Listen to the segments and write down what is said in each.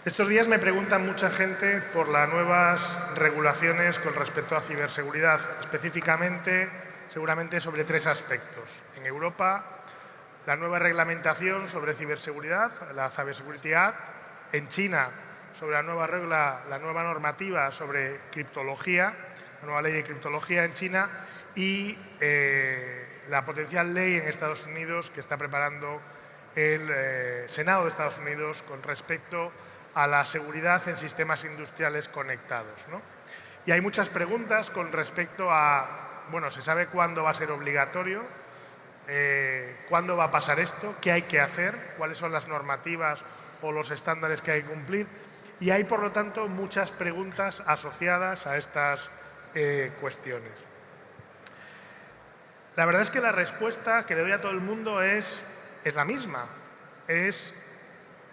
Estos días me preguntan mucha gente por las nuevas regulaciones con respecto a ciberseguridad, específicamente, seguramente sobre tres aspectos. En Europa, la nueva reglamentación sobre ciberseguridad, la Cybersecurity Act. En China, sobre la nueva regla, la nueva normativa sobre criptología, la nueva ley de criptología en China y la potencial ley en Estados Unidos que está preparando el Senado de Estados Unidos con respecto a la seguridad en sistemas industriales conectados, ¿no? Y hay muchas preguntas con respecto a, bueno, ¿se sabe cuándo va a ser obligatorio? ¿Cuándo va a pasar esto? ¿Qué hay que hacer? ¿Cuáles son las normativas o los estándares que hay que cumplir? Y hay, por lo tanto, muchas preguntas asociadas a estas cuestiones. La verdad es que la respuesta que le doy a todo el mundo es la misma.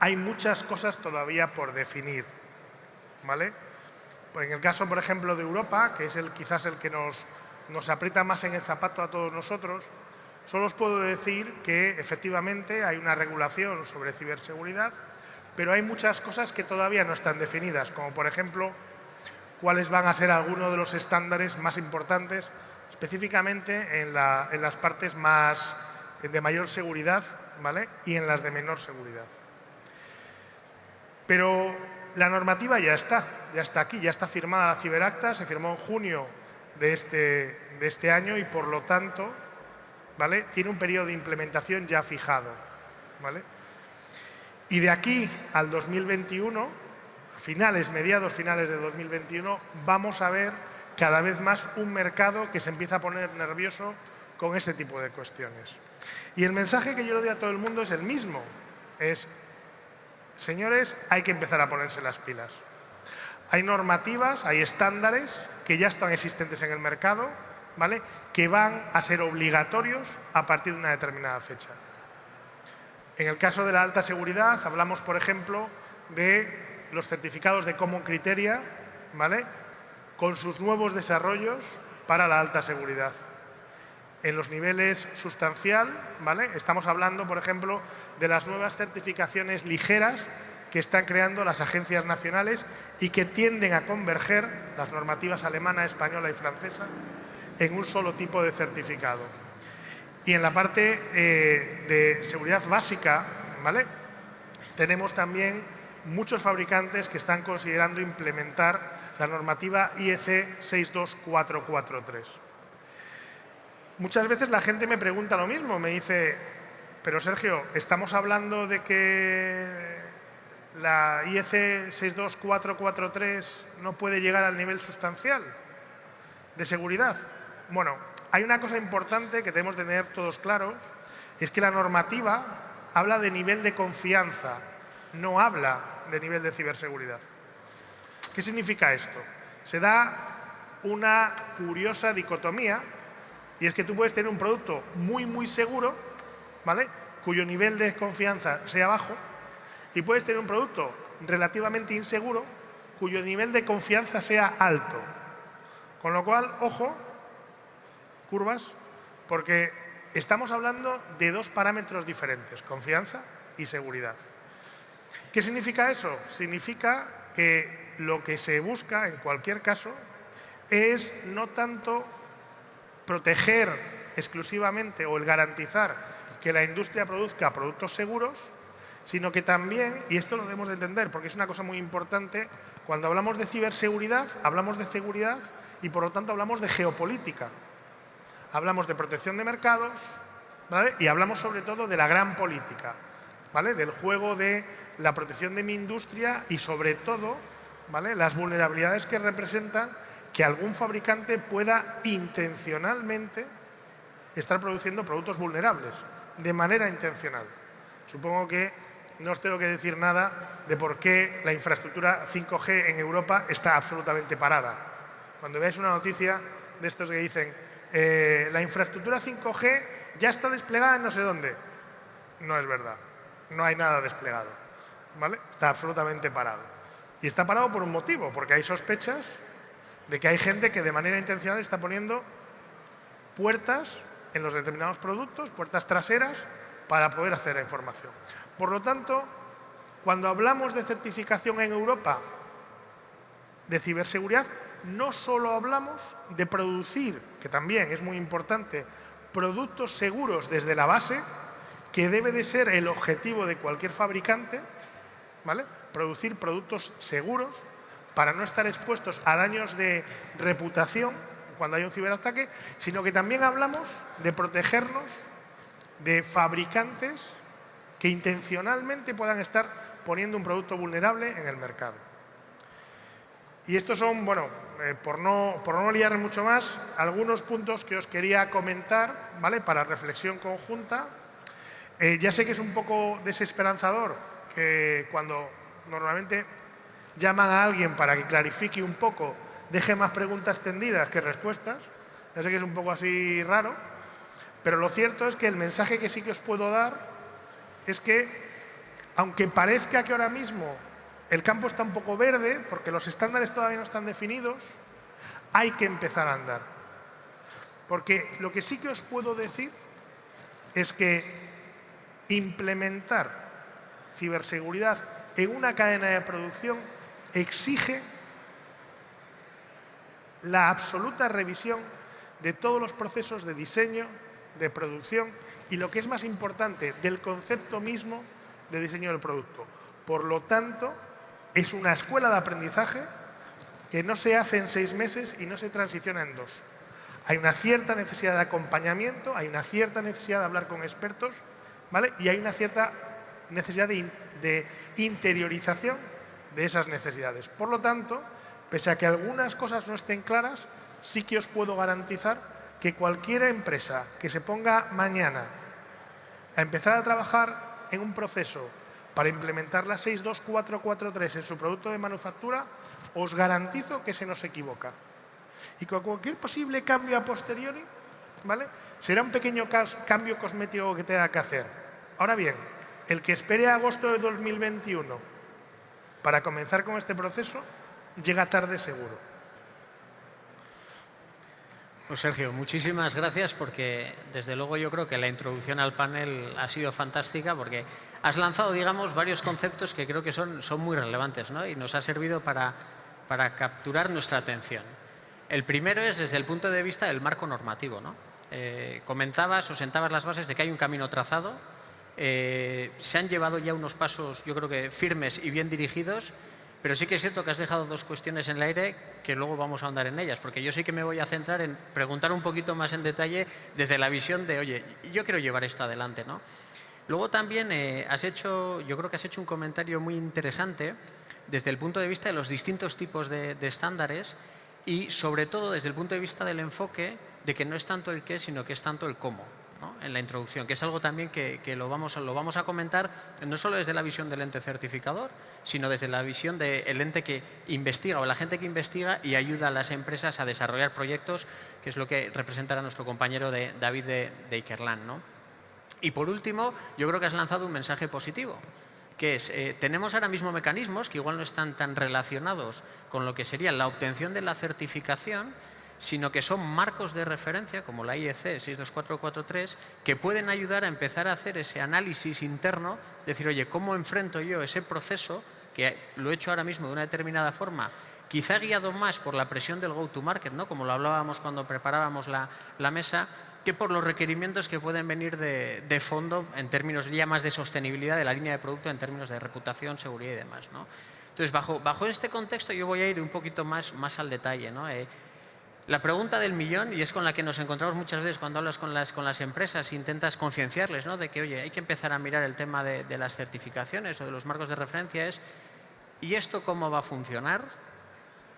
Hay muchas cosas todavía por definir, ¿vale? Pues en el caso, por ejemplo, de Europa, que es quizás el que nos aprieta más en el zapato a todos nosotros, solo os puedo decir que efectivamente hay una regulación sobre ciberseguridad, pero hay muchas cosas que todavía no están definidas, como por ejemplo, cuáles van a ser algunos de los estándares más importantes, específicamente en las partes de mayor seguridad, ¿vale? Y en las de menor seguridad. Pero la normativa ya está aquí, ya está firmada la Ciberacta, se firmó en junio de este año y, por lo tanto, ¿vale?, tiene un periodo de implementación ya fijado, ¿vale? Y de aquí al 2021, mediados finales de 2021, vamos a ver cada vez más un mercado que se empieza a poner nervioso con este tipo de cuestiones. Y el mensaje que yo le doy a todo el mundo es el mismo, señores, hay que empezar a ponerse las pilas. Hay normativas, hay estándares que ya están existentes en el mercado, ¿vale?, que van a ser obligatorios a partir de una determinada fecha. En el caso de la alta seguridad, hablamos, por ejemplo, de los certificados de Common Criteria, ¿vale?, con sus nuevos desarrollos para la alta seguridad. En los niveles sustancial, ¿vale?, estamos hablando, por ejemplo, de las nuevas certificaciones ligeras que están creando las agencias nacionales y que tienden a converger las normativas alemana, española y francesa en un solo tipo de certificado. Y en la parte de seguridad básica, ¿vale?, tenemos también muchos fabricantes que están considerando implementar la normativa IEC 62443. Muchas veces la gente me pregunta lo mismo, me dice, pero Sergio, ¿estamos hablando de que la IEC 62443 no puede llegar al nivel sustancial de seguridad? Bueno, hay una cosa importante que tenemos que tener todos claros, es que la normativa habla de nivel de confianza, no habla de nivel de ciberseguridad. ¿Qué significa esto? Se da una curiosa dicotomía, y es que tú puedes tener un producto muy, muy seguro, ¿vale?, cuyo nivel de confianza sea bajo, y puedes tener un producto relativamente inseguro, cuyo nivel de confianza sea alto. Con lo cual, ojo, curvas, porque estamos hablando de dos parámetros diferentes, confianza y seguridad. ¿Qué significa eso? Significa que lo que se busca, en cualquier caso, es no tanto proteger exclusivamente o el garantizar que la industria produzca productos seguros, sino que también, y esto lo debemos de entender porque es una cosa muy importante, cuando hablamos de ciberseguridad, hablamos de seguridad y por lo tanto hablamos de geopolítica. Hablamos de protección de mercados, ¿vale?, y hablamos sobre todo de la gran política, ¿vale?, del juego de la protección de mi industria y sobre todo, ¿vale?, las vulnerabilidades que representan que algún fabricante pueda intencionalmente estar produciendo productos vulnerables, de manera intencional. Supongo que no os tengo que decir nada de por qué la infraestructura 5G en Europa está absolutamente parada. Cuando veáis una noticia de estos que dicen la infraestructura 5G ya está desplegada en no sé dónde, no es verdad, no hay nada desplegado, ¿vale?, está absolutamente parado. Y está parado por un motivo, porque hay sospechas de que hay gente que de manera intencional está poniendo puertas en los determinados productos, puertas traseras, para poder acceder a información. Por lo tanto, Cuando hablamos de certificación en Europa de ciberseguridad, no solo hablamos de producir, que también es muy importante, productos seguros desde la base, que debe de ser el objetivo de cualquier fabricante, ¿vale? Producir productos seguros para no estar expuestos a daños de reputación cuando hay un ciberataque, sino que también hablamos de protegernos de fabricantes que intencionalmente puedan estar poniendo un producto vulnerable en el mercado. Y estos son, bueno, por no liar mucho más, algunos puntos que os quería comentar, ¿vale? Para reflexión conjunta. Ya sé que es un poco desesperanzador que cuando normalmente llaman a alguien para que clarifique un poco, deje más preguntas tendidas que respuestas. Ya sé que es un poco así raro, pero lo cierto es que el mensaje que sí que os puedo dar es que, aunque parezca que ahora mismo el campo está un poco verde, porque los estándares todavía no están definidos, hay que empezar a andar. Porque lo que sí que os puedo decir es que implementar ciberseguridad en una cadena de producción exige la absoluta revisión de todos los procesos de diseño, de producción y, lo que es más importante, del concepto mismo de diseño del producto. Por lo tanto, es una escuela de aprendizaje que no se hace en 6 meses y no se transiciona en 2. Hay una cierta necesidad de acompañamiento, hay una cierta necesidad de hablar con expertos, ¿vale? Y hay una cierta necesidad de interiorización de esas necesidades. Por lo tanto, pese a que algunas cosas no estén claras, sí que os puedo garantizar que cualquier empresa que se ponga mañana a empezar a trabajar en un proceso para implementar la 62443 en su producto de manufactura, os garantizo que se nos equivoca. Y con cualquier posible cambio a posteriori, ¿vale?, será un pequeño cambio cosmético que tenga que hacer. Ahora bien, el que espere a agosto de 2021 para comenzar con este proceso, llega tarde seguro. Pues Sergio, muchísimas gracias, porque desde luego yo creo que la introducción al panel ha sido fantástica, porque has lanzado, digamos, varios conceptos que creo que son muy relevantes, ¿no? Y nos ha servido para capturar nuestra atención. El primero es desde el punto de vista del marco normativo, ¿no? Comentabas o sentabas las bases de que hay un camino trazado. Se han llevado ya unos pasos, yo creo que firmes y bien dirigidos, pero sí que es cierto que has dejado 2 cuestiones en el aire que luego vamos a ahondar en ellas, porque yo sí que me voy a centrar en preguntar un poquito más en detalle desde la visión de, oye, yo quiero llevar esto adelante, ¿no? Luego también yo creo que has hecho un comentario muy interesante desde el punto de vista de los distintos tipos de estándares y, sobre todo, desde el punto de vista del enfoque de que no es tanto el qué, sino que es tanto el cómo, ¿no?, en la introducción, que es algo también que lo vamos a comentar no solo desde la visión del ente certificador, sino desde la visión del ente que investiga o la gente que investiga y ayuda a las empresas a desarrollar proyectos, que es lo que representará nuestro compañero David de Ikerlan, ¿no? Y por último, yo creo que has lanzado un mensaje positivo, que es, tenemos ahora mismo mecanismos que igual no están tan relacionados con lo que sería la obtención de la certificación, sino que son marcos de referencia, como la IEC 62443, que pueden ayudar a empezar a hacer ese análisis interno, decir, oye, ¿cómo enfrento yo ese proceso, que lo he hecho ahora mismo de una determinada forma, quizá guiado más por la presión del go-to-market, ¿no?, como lo hablábamos cuando preparábamos la mesa, que por los requerimientos que pueden venir de fondo en términos ya más de sostenibilidad de la línea de producto, en términos de reputación, seguridad y demás, ¿no? Entonces, bajo este contexto yo voy a ir un poquito más al detalle, ¿no? La pregunta del millón, y es con la que nos encontramos muchas veces cuando hablas con las empresas e intentas concienciarles, ¿no?, de que, oye, hay que empezar a mirar el tema de las certificaciones o de los marcos de referencia, es ¿y esto cómo va a funcionar?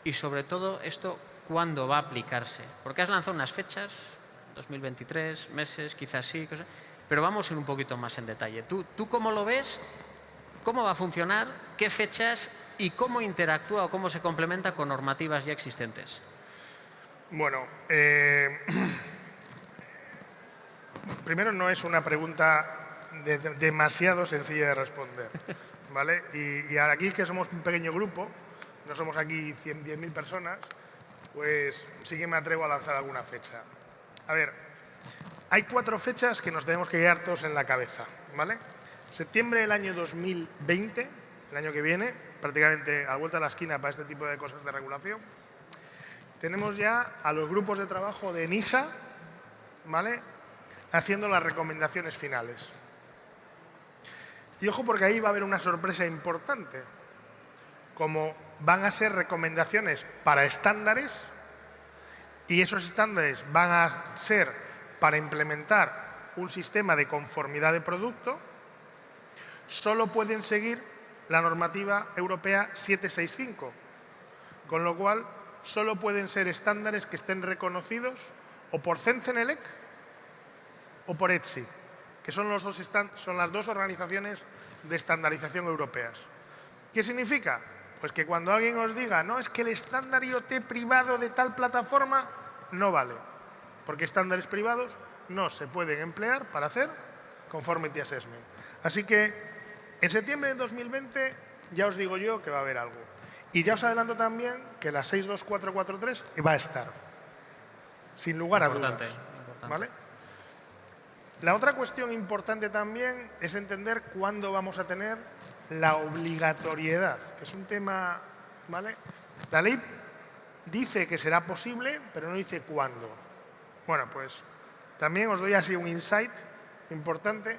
Y sobre todo, ¿esto cuándo va a aplicarse? Porque has lanzado unas fechas, 2023, meses, quizás sí, pero vamos a ir un poquito más en detalle. ¿Tú cómo lo ves? ¿Cómo va a funcionar? ¿Qué fechas? ¿Y cómo interactúa o cómo se complementa con normativas ya existentes? Bueno, primero, no es una pregunta demasiado sencilla de responder, ¿vale? Y aquí, que somos un pequeño grupo, no somos aquí 10.000 personas, pues sí que me atrevo a lanzar alguna fecha. A ver, hay 4 fechas que nos tenemos que quedar todos en la cabeza, ¿vale? Septiembre del año 2020 el año que viene, prácticamente a la vuelta de la esquina para este tipo de cosas de regulación. Tenemos ya a los grupos de trabajo de NISA, ¿vale?, haciendo las recomendaciones finales. Y ojo, porque ahí va a haber una sorpresa importante. Como van a ser recomendaciones para estándares, y esos estándares van a ser para implementar un sistema de conformidad de producto, solo pueden seguir la normativa europea 765, con lo cual solo pueden ser estándares que estén reconocidos o por CENCENELEC o por ETSI, que son las dos organizaciones de estandarización europeas. ¿Qué significa? Pues que cuando alguien os diga, no, es que el estándar IoT privado de tal plataforma no vale, porque estándares privados no se pueden emplear para hacer conformity assessment. Así que en septiembre de 2020 ya os digo yo que va a haber algo. Y ya os adelanto también que la 62443 va a estar, sin lugar a dudas. ¿Vale? La otra cuestión importante también es entender cuándo vamos a tener la obligatoriedad, que es un tema, ¿vale? La ley dice que será posible, pero no dice cuándo. Bueno, pues también os doy así un insight importante.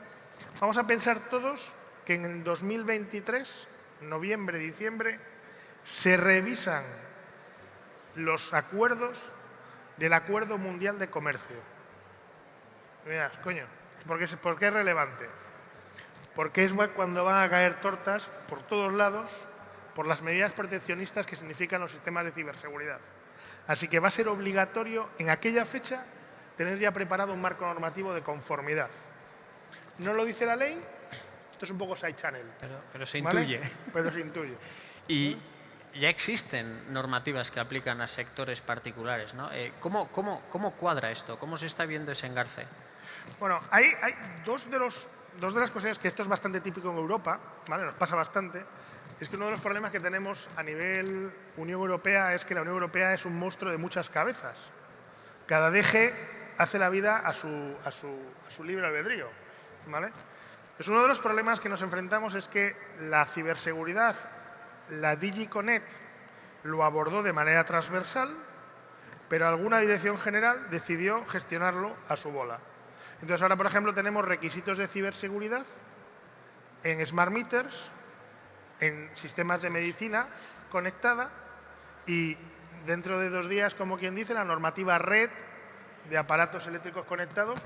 Vamos a pensar todos que en el 2023, noviembre, diciembre, se revisan los acuerdos del Acuerdo Mundial de Comercio. Mirad, coño, ¿por qué es relevante? Porque es cuando van a caer tortas por todos lados por las medidas proteccionistas que significan los sistemas de ciberseguridad. Así que va a ser obligatorio en aquella fecha tener ya preparado un marco normativo de conformidad. No lo dice la ley, esto es un poco side channel. Pero se ¿vale? intuye. Pero se intuye. Y ya existen normativas que aplican a sectores particulares, ¿no? ¿Cómo cuadra esto? ¿Cómo se está viendo ese engarce? Bueno, hay dos de las cuestiones que esto es bastante típico en Europa, ¿vale? Nos pasa bastante. Es que uno de los problemas que tenemos a nivel Unión Europea es que la Unión Europea es un monstruo de muchas cabezas. Cada DG hace la vida a su libre albedrío, ¿vale? Pues uno de los problemas que nos enfrentamos es que la ciberseguridad, la DigiConnect lo abordó de manera transversal, pero alguna dirección general decidió gestionarlo a su bola. Entonces ahora, por ejemplo, tenemos requisitos de ciberseguridad en smart meters, en sistemas de medicina conectada y dentro de 2 días, como quien dice, la normativa red de aparatos eléctricos conectados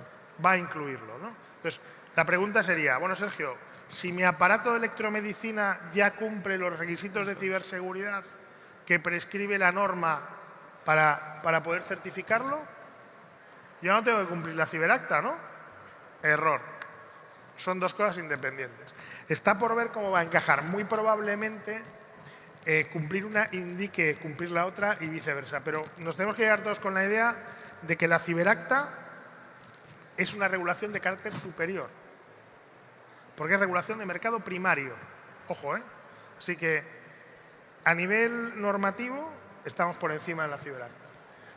va a incluirlo, ¿no? Entonces, la pregunta sería, bueno, Sergio, si mi aparato de electromedicina ya cumple los requisitos de ciberseguridad que prescribe la norma para poder certificarlo, yo no tengo que cumplir la ciberacta, ¿no? Error. Son dos cosas independientes. Está por ver cómo va a encajar. Muy probablemente cumplir una indique cumplir la otra y viceversa. Pero nos tenemos que llegar todos con la idea de que la ciberacta es una regulación de carácter superior. Porque es regulación de mercado primario. Ojo, ¿eh? Así que a nivel normativo estamos por encima de la ciberacta.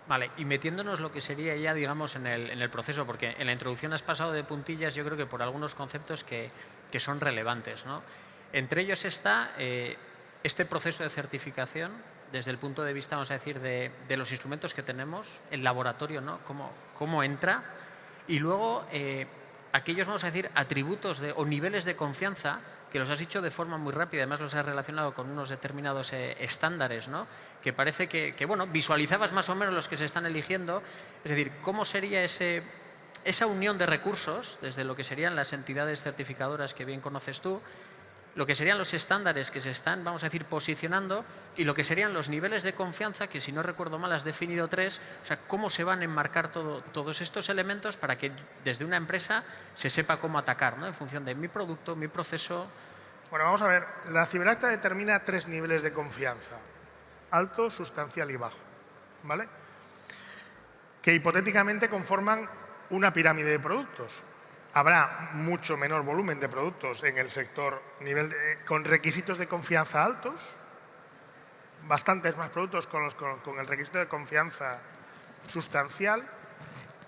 Vale, y metiéndonos lo que sería ya, digamos, en el proceso, porque en la introducción has pasado de puntillas, yo creo que por algunos conceptos que son relevantes, ¿no? Entre ellos está este proceso de certificación, desde el punto de vista, vamos a decir, de los instrumentos que tenemos, el laboratorio, ¿no? Cómo entra, y luego aquellos, vamos a decir, atributos o niveles de confianza que los has dicho de forma muy rápida, además los has relacionado con unos determinados estándares, ¿no? Que parece que, bueno, visualizabas más o menos los que se están eligiendo. Es decir, ¿cómo sería esa unión de recursos, desde lo que serían las entidades certificadoras que bien conoces tú, lo que serían los estándares que se están, vamos a decir, posicionando y lo que serían los niveles de confianza, que si no recuerdo mal has definido 3, o sea, cómo se van a enmarcar todos estos elementos para que desde una empresa se sepa cómo atacar, ¿no? En función de mi producto, mi proceso. Bueno, vamos a ver. La ciberacta determina 3 niveles de confianza: alto, sustancial y bajo, ¿vale? Que hipotéticamente conforman una pirámide de productos. Habrá mucho menor volumen de productos en el sector con requisitos de confianza altos, bastantes más productos con el requisito de confianza sustancial,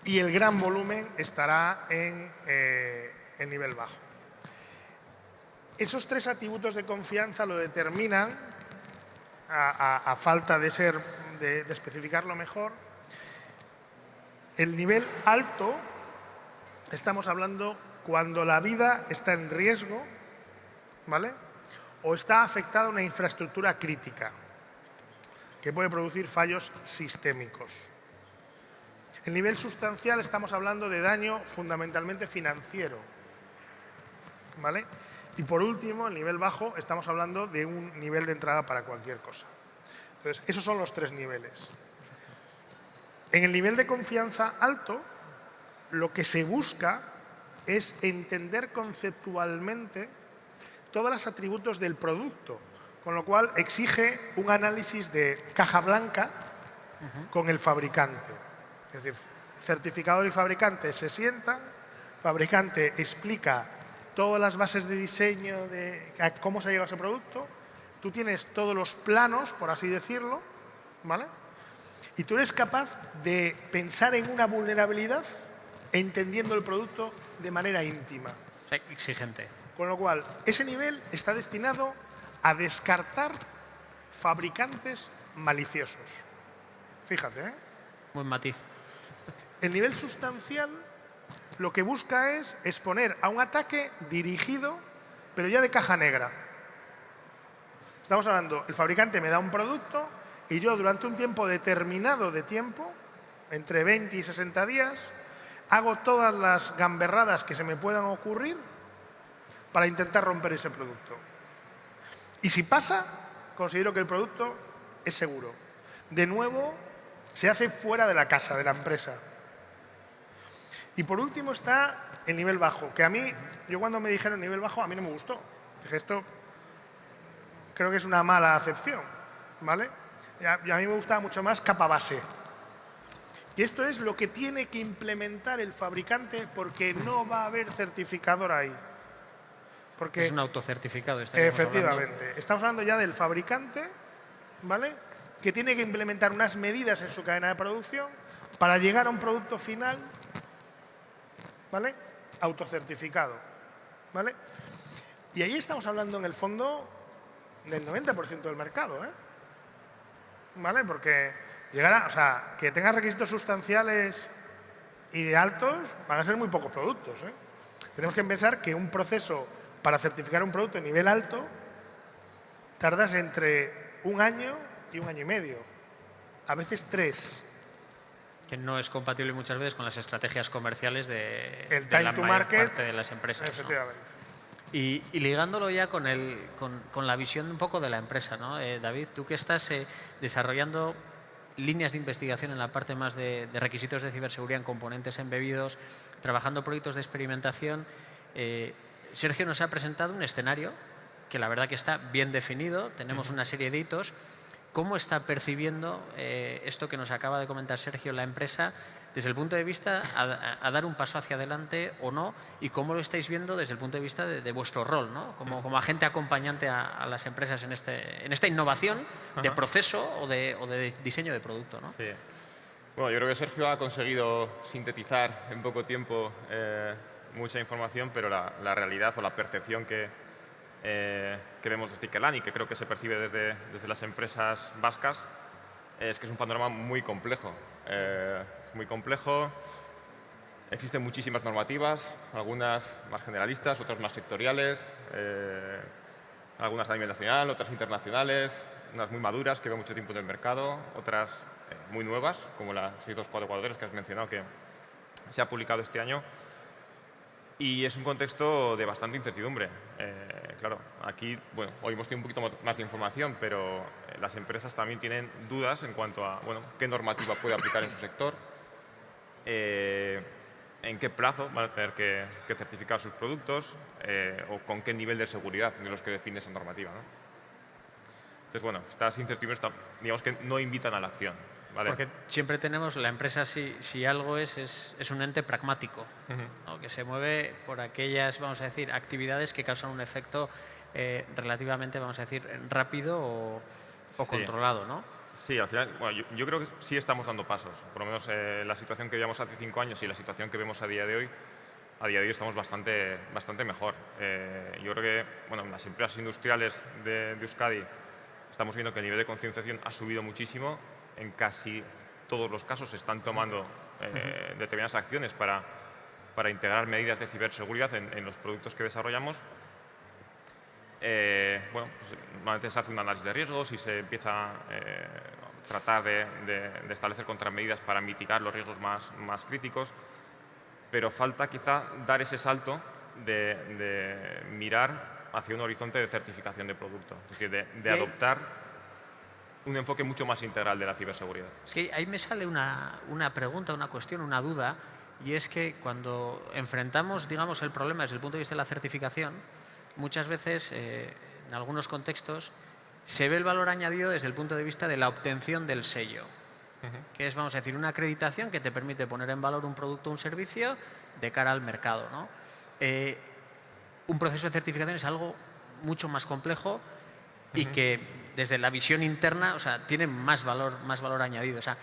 y el gran volumen estará en el nivel bajo. Esos 3 atributos de confianza lo determinan, a falta de especificarlo mejor. El nivel alto, estamos hablando cuando la vida está en riesgo, ¿vale? O está afectada una infraestructura crítica que puede producir fallos sistémicos. El nivel sustancial, estamos hablando de daño fundamentalmente financiero, ¿vale? Y por último, el nivel bajo, estamos hablando de un nivel de entrada para cualquier cosa. Entonces, esos son los 3 niveles. En el nivel de confianza alto, lo que se busca es entender conceptualmente todos los atributos del producto, con lo cual exige un análisis de caja blanca con el fabricante. Es decir, certificador y fabricante se sientan, fabricante explica todas las bases de diseño, de cómo se ha llegado a ese producto, tú tienes todos los planos, por así decirlo, ¿vale? Y tú eres capaz de pensar en una vulnerabilidad entendiendo el producto de manera íntima. Exigente. Con lo cual, ese nivel está destinado a descartar fabricantes maliciosos. Fíjate, ¿eh? Buen matiz. El nivel sustancial lo que busca es exponer a un ataque dirigido, pero ya de caja negra. Estamos hablando, el fabricante me da un producto y yo durante un tiempo determinado de tiempo, entre 20 y 60 días, hago todas las gamberradas que se me puedan ocurrir para intentar romper ese producto. Y si pasa, considero que el producto es seguro. De nuevo, se hace fuera de la casa, de la empresa. Y por último está el nivel bajo, que a mí, yo cuando me dijeron nivel bajo, a mí no me gustó. Dije, esto creo que es una mala acepción, ¿vale? Y a mí me gustaba mucho más capa base. Y esto es lo que tiene que implementar el fabricante porque no va a haber certificador ahí. Porque, es un autocertificado. Efectivamente. Estamos hablando ya del fabricante, ¿vale? Que tiene que implementar unas medidas en su cadena de producción para llegar a un producto final, ¿vale? Autocertificado, ¿vale? Y ahí estamos hablando en el fondo del 90% del mercado, ¿eh? ¿Vale? Porque llegar que tenga requisitos sustanciales y de altos van a ser muy pocos productos, ¿eh? Tenemos que pensar que un proceso para certificar un producto de nivel alto tardas entre 1 año y 1 año y medio, a veces 3. Que no es compatible muchas veces con las estrategias comerciales de time la to mayor market, parte de las empresas, ¿no? Efectivamente. Y ligándolo ya con la visión un poco de la empresa, ¿no? David, tú que estás desarrollando líneas de investigación en la parte más de requisitos de ciberseguridad en componentes embebidos, trabajando proyectos de experimentación, Sergio nos ha presentado un escenario que la verdad que está bien definido, tenemos una serie de hitos. ¿Cómo está percibiendo esto que nos acaba de comentar Sergio, la empresa, desde el punto de vista a dar un paso hacia adelante o no? ¿Y cómo lo estáis viendo desde el punto de vista de vuestro rol, ¿no? Como agente acompañante a las empresas en esta innovación de proceso o de diseño de producto, ¿no? Sí. Bueno, yo creo que Sergio ha conseguido sintetizar en poco tiempo mucha información, pero la realidad o la percepción que vemos desde Ikelani, que creo que se percibe desde las empresas vascas, es que es un panorama muy complejo. Muy complejo. Existen muchísimas normativas, algunas más generalistas, otras más sectoriales, algunas a nivel nacional, otras internacionales, unas muy maduras que llevan mucho tiempo en el mercado, otras muy nuevas, como la 62443 que has mencionado, que se ha publicado este año. Y es un contexto de bastante incertidumbre. Claro, aquí, bueno, hoy hemos tenido un poquito más de información, pero las empresas también tienen dudas en cuanto a, bueno, qué normativa puede aplicar en su sector, en qué plazo van a tener que certificar sus productos o con qué nivel de seguridad de los que define esa normativa, ¿no? Entonces, bueno, estas incertidumbres, digamos que no invitan a la acción. ¿Vale? Porque siempre tenemos, la empresa si algo es un ente pragmático, ¿no? Que se mueve por aquellas, vamos a decir, actividades que causan un efecto relativamente, vamos a decir, rápido o controlado, ¿no? Sí, al final, bueno, yo creo que sí estamos dando pasos. Por lo menos la situación que veíamos hace 5 años y la situación que vemos a día de hoy, a día de hoy estamos bastante mejor. Yo creo que bueno, en las empresas industriales de Euskadi estamos viendo que el nivel de concienciación ha subido muchísimo. En casi todos los casos se están tomando determinadas acciones para integrar medidas de ciberseguridad en los productos que desarrollamos. Bueno, pues, normalmente se hace un análisis de riesgos y se empieza a tratar de establecer contramedidas para mitigar los riesgos más críticos, pero falta quizá dar ese salto de mirar hacia un horizonte de certificación de producto, es decir, de adoptar un enfoque mucho más integral de la ciberseguridad. Es que ahí me sale una pregunta, una cuestión, una duda, y es que cuando enfrentamos, digamos, el problema desde el punto de vista de la certificación, muchas veces, en algunos contextos, se ve el valor añadido desde el punto de vista de la obtención del sello, que es, vamos a decir, una acreditación que te permite poner en valor un producto o un servicio de cara al mercado, ¿no? Un proceso de certificación es algo mucho más complejo y que desde la visión interna, o sea, tiene más valor añadido. O sea,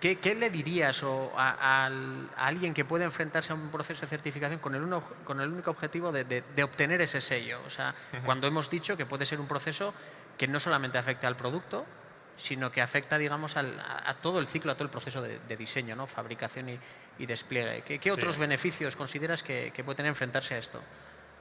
¿qué le dirías a alguien que puede enfrentarse a un proceso de certificación con el único objetivo de obtener ese sello? O sea, cuando hemos dicho que puede ser un proceso que no solamente afecta al producto, sino que afecta, digamos, a todo el ciclo, a todo el proceso de diseño, ¿no? Fabricación y despliegue. ¿Qué otros beneficios consideras que puede tener enfrentarse a esto?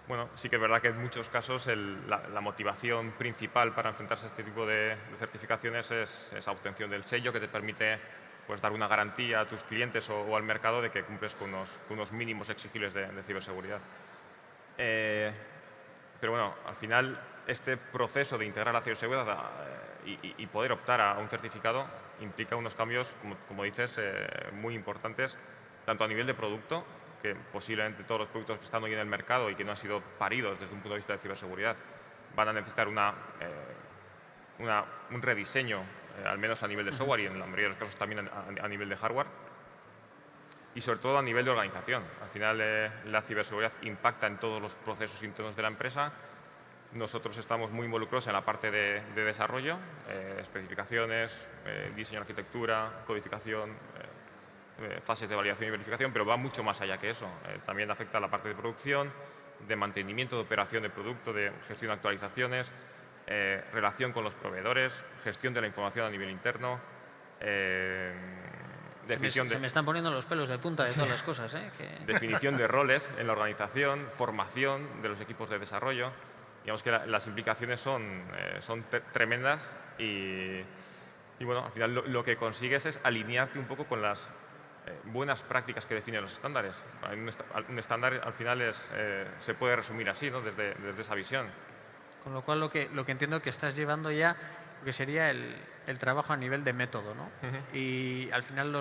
Bueno, sí que es verdad que en muchos casos la motivación principal para enfrentarse a este tipo de certificaciones es esa obtención del sello que te permite pues, dar una garantía a tus clientes o al mercado de que cumples con unos mínimos exigibles de ciberseguridad. Pero bueno, al final este proceso de integrar la ciberseguridad y poder optar a un certificado implica unos cambios, como dices, muy importantes, tanto a nivel de producto, que posiblemente todos los productos que están hoy en el mercado y que no han sido paridos desde un punto de vista de ciberseguridad van a necesitar un rediseño, al menos a nivel de software y en la mayoría de los casos también a nivel de hardware. Y sobre todo a nivel de organización. Al final la ciberseguridad impacta en todos los procesos internos de la empresa. Nosotros estamos muy involucrados en la parte de desarrollo, especificaciones, diseño de arquitectura, codificación, fases de validación y verificación, pero va mucho más allá que eso. También afecta a la parte de producción, de mantenimiento, de operación de producto, de gestión de actualizaciones, relación con los proveedores, gestión de la información a nivel interno, definición se me están poniendo los pelos de punta de todas las cosas, ¿eh? Definición de roles en la organización, formación de los equipos de desarrollo. Digamos que las implicaciones son tremendas y bueno, al final lo que consigues es alinearte un poco con las buenas prácticas que definen los estándares. Un estándar al final se puede resumir así, ¿no? desde esa visión. Con lo cual lo que entiendo que estás llevando ya lo que sería el trabajo a nivel de método, ¿no? Y al final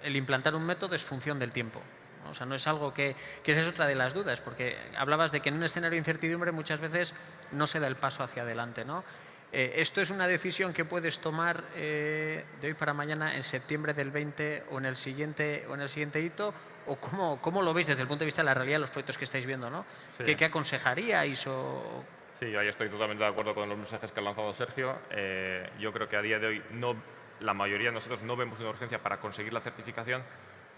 el implantar un método es función del tiempo, ¿no? O sea, no es algo que esa es otra de las dudas, porque hablabas de que en un escenario de incertidumbre muchas veces no se da el paso hacia adelante, ¿no? ¿Esto es una decisión que puedes tomar de hoy para mañana, en septiembre del 20 o en el siguiente hito? ¿O cómo lo veis desde el punto de vista de la realidad de los proyectos que estáis viendo, ¿no? Sí. ¿Qué aconsejaríais? Sí, ahí estoy totalmente de acuerdo con los mensajes que ha lanzado Sergio. Yo creo que a día de hoy la mayoría de nosotros no vemos una urgencia para conseguir la certificación,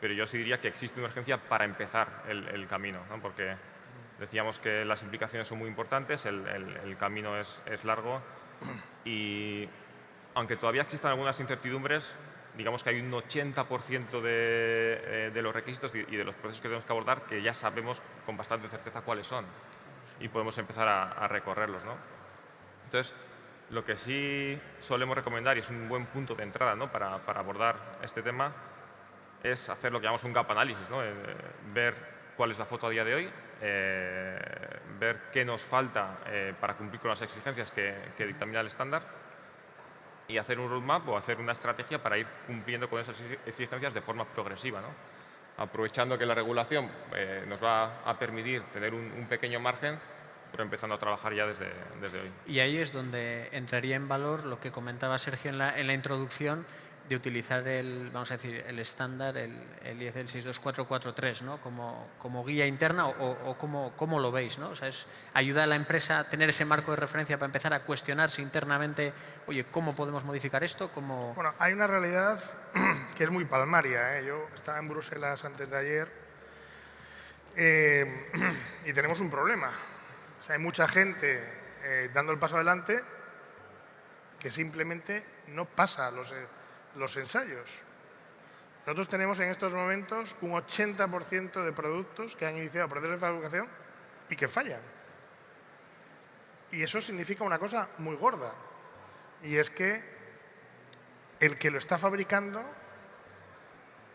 pero yo sí diría que existe una urgencia para empezar el camino, ¿no? Porque decíamos que las implicaciones son muy importantes, el camino es largo y aunque todavía existan algunas incertidumbres, digamos que hay un 80% de los requisitos y de los procesos que tenemos que abordar que ya sabemos con bastante certeza cuáles son y podemos empezar a recorrerlos, ¿no? Entonces, lo que sí solemos recomendar, y es un buen punto de entrada, ¿no? para abordar este tema, es hacer lo que llamamos un gap análisis, ¿no? Ver cuál es la foto a día de hoy, ver qué nos falta para cumplir con las exigencias que dictamina el estándar y hacer un roadmap o hacer una estrategia para ir cumpliendo con esas exigencias de forma progresiva, ¿no? Aprovechando que la regulación nos va a permitir tener un pequeño margen, pero empezando a trabajar ya desde hoy. Y ahí es donde entraría en valor lo que comentaba Sergio en la introducción, de utilizar el estándar, el IEC 62443, ¿no? como guía interna o cómo lo veis, ¿no? O sea, ayuda a la empresa a tener ese marco de referencia para empezar a cuestionarse internamente, oye, ¿cómo podemos modificar esto? Bueno, hay una realidad que es muy palmaria, ¿eh? Yo estaba en Bruselas antes de ayer Y tenemos un problema. O sea, hay mucha gente dando el paso adelante que simplemente no pasa los ensayos. Nosotros tenemos en estos momentos un 80% de productos que han iniciado procesos de fabricación y que fallan. Y eso significa una cosa muy gorda. Y es que el que lo está fabricando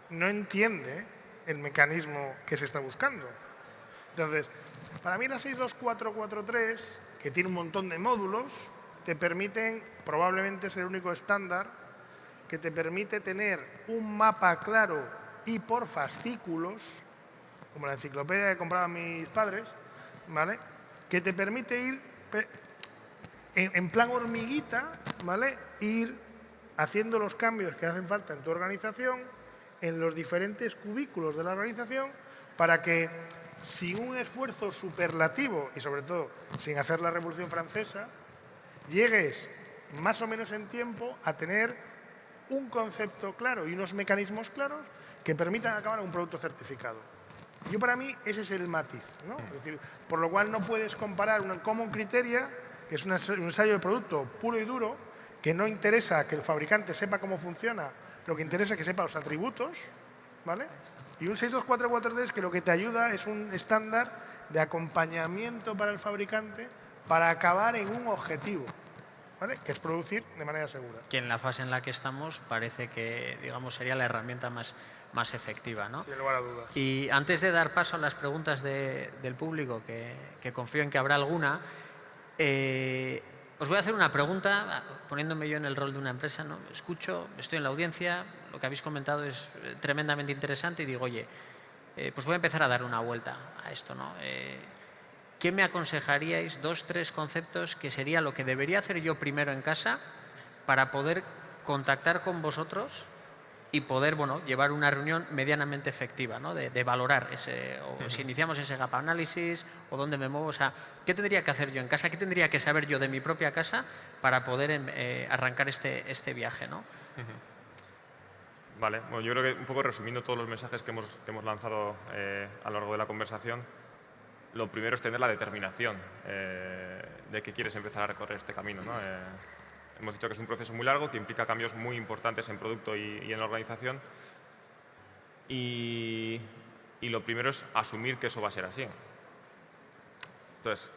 no entiende el mecanismo que se está buscando. Entonces, para mí la 62443, que tiene un montón de módulos, te permiten, probablemente es el único estándar, que te permite tener un mapa claro y por fascículos, como la enciclopedia que compraban mis padres, ¿vale? Que te permite ir en plan hormiguita, ¿vale? Ir haciendo los cambios que hacen falta en tu organización, en los diferentes cubículos de la organización, para que sin un esfuerzo superlativo y sobre todo sin hacer la Revolución Francesa, llegues más o menos en tiempo a tener un concepto claro y unos mecanismos claros que permitan acabar un producto certificado. Yo, para mí, ese es el matiz, ¿no? Es decir, por lo cual no puedes comparar un Common Criteria, que es un ensayo de producto puro y duro, que no interesa que el fabricante sepa cómo funciona, lo que interesa es que sepa los atributos, ¿vale? Y un 62443 que lo que te ayuda es un estándar de acompañamiento para el fabricante para acabar en un objetivo, ¿vale? Que es producir de manera segura. Que en la fase en la que estamos parece que, digamos, sería la herramienta más efectiva, ¿no? Sin lugar a dudas. Y antes de dar paso a las preguntas del público, que confío en que habrá alguna, os voy a hacer una pregunta, poniéndome yo en el rol de una empresa, ¿no? Escucho, estoy en la audiencia, lo que habéis comentado es tremendamente interesante y digo, oye, pues voy a empezar a dar una vuelta a esto, ¿no? ¿Qué me aconsejaríais? 2, 3 conceptos que sería lo que debería hacer yo primero en casa para poder contactar con vosotros y poder, bueno, llevar una reunión medianamente efectiva, ¿no? De valorar o si iniciamos ese gap análisis o dónde me muevo. O sea, ¿qué tendría que hacer yo en casa? ¿Qué tendría que saber yo de mi propia casa para poder arrancar este viaje, ¿no? Vale, bueno, yo creo que un poco resumiendo todos los mensajes que hemos lanzado a lo largo de la conversación, lo primero es tener la determinación de que quieres empezar a recorrer este camino, ¿no? Hemos dicho que es un proceso muy largo, que implica cambios muy importantes en producto y en la organización. Y lo primero es asumir que eso va a ser así. Entonces,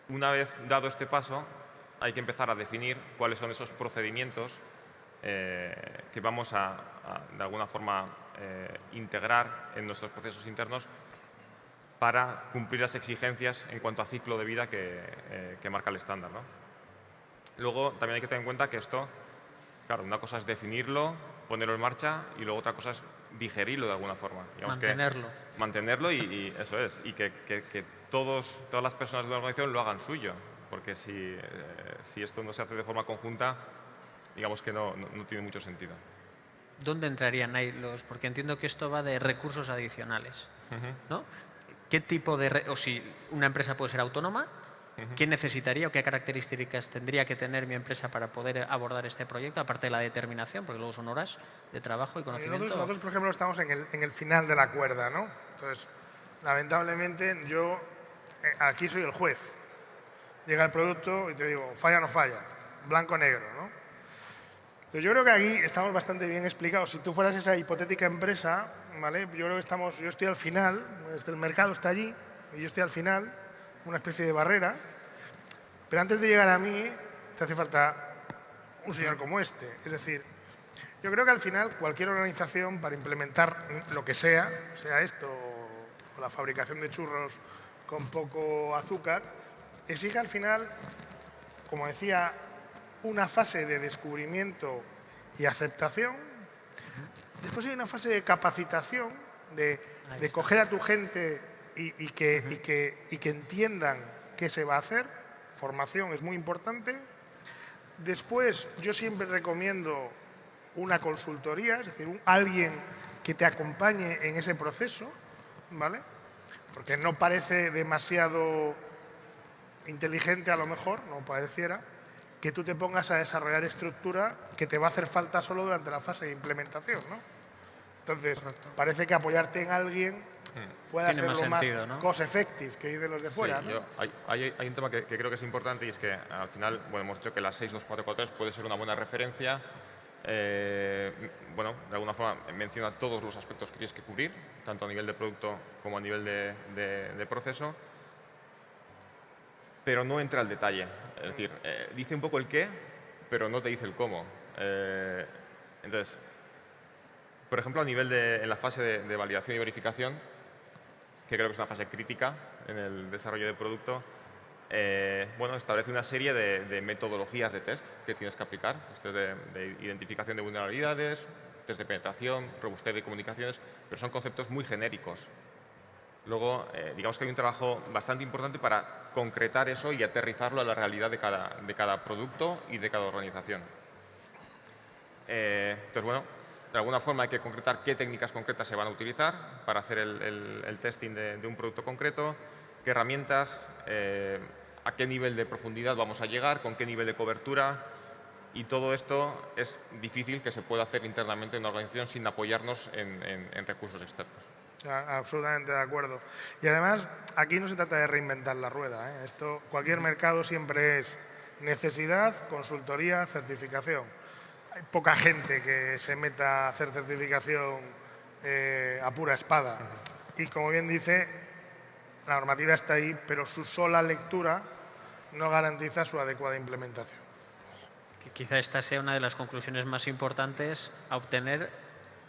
una vez dado este paso, hay que empezar a definir cuáles son esos procedimientos que vamos a de alguna forma, integrar en nuestros procesos internos para cumplir las exigencias en cuanto a ciclo de vida que marca el estándar, ¿no? Luego, también hay que tener en cuenta que esto, claro, una cosa es definirlo, ponerlo en marcha y luego otra cosa es digerirlo de alguna forma. Digamos Mantenerlo. Mantenerlo y eso es. Y que todas las personas de la organización lo hagan suyo. Porque si esto no se hace de forma conjunta, digamos que no tiene mucho sentido. ¿Dónde entrarían ahí los...? Porque entiendo que esto va de recursos adicionales, ¿no? ¿Qué tipo de... o si una empresa puede ser autónoma, ¿qué necesitaría o qué características tendría que tener mi empresa para poder abordar este proyecto, aparte de la determinación, porque luego son horas de trabajo y conocimiento? Nosotros, por ejemplo, estamos en el final de la cuerda, ¿no? Entonces, lamentablemente, yo aquí soy el juez. Llega el producto y te digo, falla o no falla, blanco o negro, ¿no? Entonces, yo creo que aquí estamos bastante bien explicados. Si tú fueras esa hipotética empresa, ¿vale? Yo creo que yo estoy al final, el mercado está allí y yo estoy al final, una especie de barrera, pero antes de llegar a mí te hace falta un señor como este. Es decir, yo creo que al final cualquier organización para implementar lo que sea esto o la fabricación de churros con poco azúcar, exige al final, como decía, una fase de descubrimiento y aceptación. Después hay una fase de capacitación, de coger a tu gente y que entiendan qué se va a hacer. Formación es muy importante. Después, yo siempre recomiendo una consultoría, es decir, alguien que te acompañe en ese proceso, ¿vale? Porque no parece demasiado inteligente, a lo mejor, no pareciera, que tú te pongas a desarrollar estructura que te va a hacer falta solo durante la fase de implementación, ¿no? Entonces, parece que apoyarte en alguien pueda Tiene ser más lo más sentido, ¿no? cost effective que de los de fuera. Sí, ¿no? hay un tema que creo que es importante y es que al final, bueno, hemos dicho que la 62443 puede ser una buena referencia. Bueno, de alguna forma menciona todos los aspectos que tienes que cubrir, tanto a nivel de producto como a nivel de proceso, pero no entra al detalle. Es decir, dice un poco el qué, pero no te dice el cómo. Entonces, por ejemplo, a nivel en la fase de validación y verificación, que creo que es una fase crítica en el desarrollo de producto, bueno, establece una serie de metodologías de test que tienes que aplicar. Esto de identificación de vulnerabilidades, test de penetración, robustez de comunicaciones, pero son conceptos muy genéricos. Luego, digamos que hay un trabajo bastante importante para concretar eso y aterrizarlo a la realidad de cada producto y de cada organización. Entonces, bueno, de alguna forma hay que concretar qué técnicas concretas se van a utilizar para hacer el testing de un producto concreto, qué herramientas, a qué nivel de profundidad vamos a llegar, con qué nivel de cobertura, y todo esto es difícil que se pueda hacer internamente en una organización sin apoyarnos en recursos externos. Absolutamente de acuerdo. Y además, aquí no se trata de reinventar la rueda. Cualquier mercado siempre es necesidad, consultoría, certificación. Hay poca gente que se meta a hacer certificación a pura espada. Y como bien dice, la normativa está ahí, pero su sola lectura no garantiza su adecuada implementación. Que quizá esta sea una de las conclusiones más importantes a obtener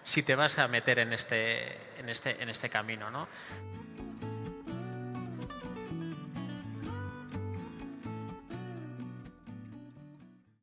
si te vas a meter en este camino, ¿no?